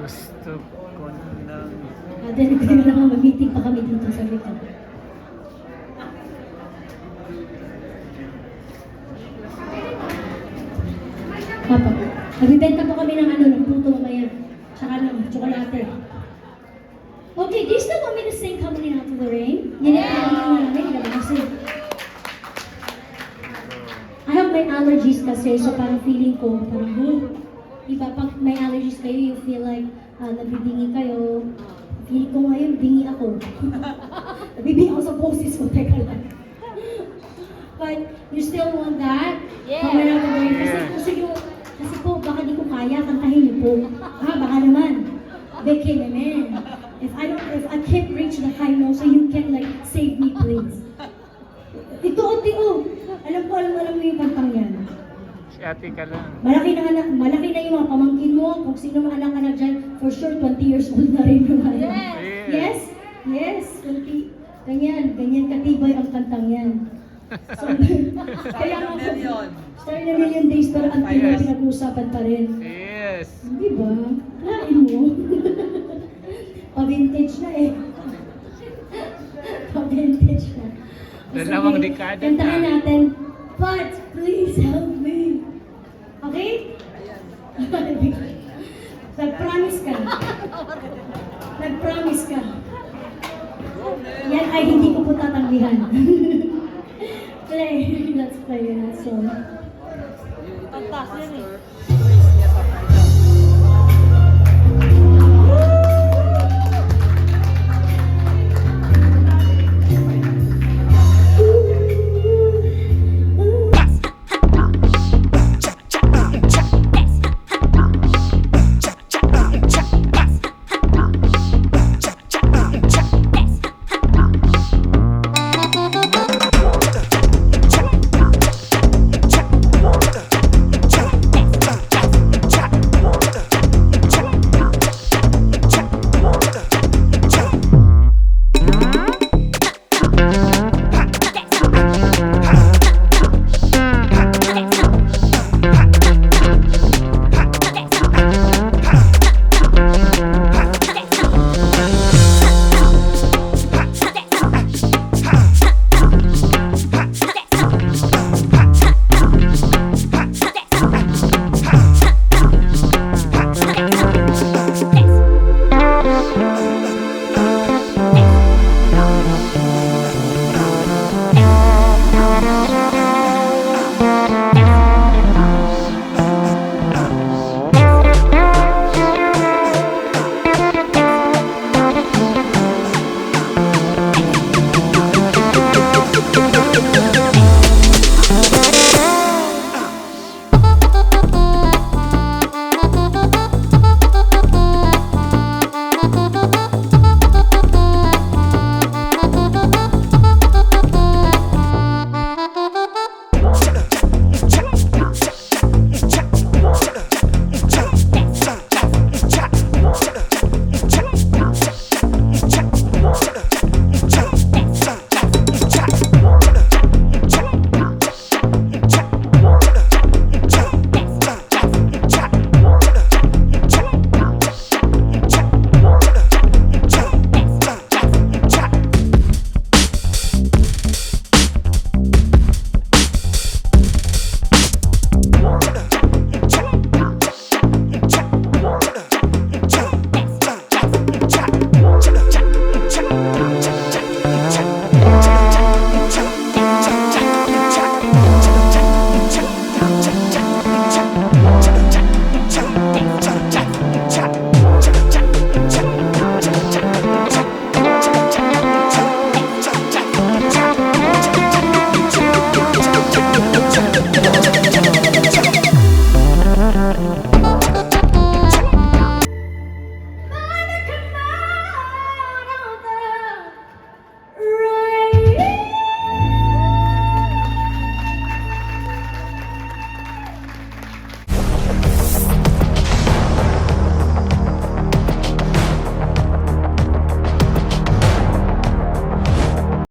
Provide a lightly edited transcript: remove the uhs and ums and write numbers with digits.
Gusto ko ng... Dahil ko na lang mag-meeting pa kami dito sa likod. Papa, nagbibenta po kami ng ng puto mamaya. Tsaka ng tsokolate. Okay, do you still want me to sing Coming Out to the Rain? Yan yung pinakita namin, diba? Kasi I have my allergies kasi, so parang feeling ko, parang, diba, pag may allergies kayo, you feel like nabibingi kayo. Feeling ko ngayon, bingi ako. Nabibingi ako sa boses ko, teka lang. But you still want that? Yeah. Coming Out to the Rain. Kasi po, baka di ko kaya, kantahin niyo po. Baka naman. Becky, man. If I can't reach the high note, so you can like save me, please. Ito, alam mo yung kantang yan. Si ate ka lang. Malaki na yung mga pamangkin mo, kung sino mga anak-anak dyan, for sure 20 years old na rin yung mga yan. Yes. Yes, 20. Ganyan katibay ang kantang yan. So, kaya nga po, Star in a Million Days, pero ang tibay pinag-uusapan pa rin. Yes. Di ba? Lain mo. Pa-vintage na eh. Pa-vintage na. Dalawang dekada na. Kantahin natin, but please help me. Okay? Nag-promise ka. Nag-promise ka. Yan ay hindi ko po tatanggihan. Play. Let's play that song. Fantastic.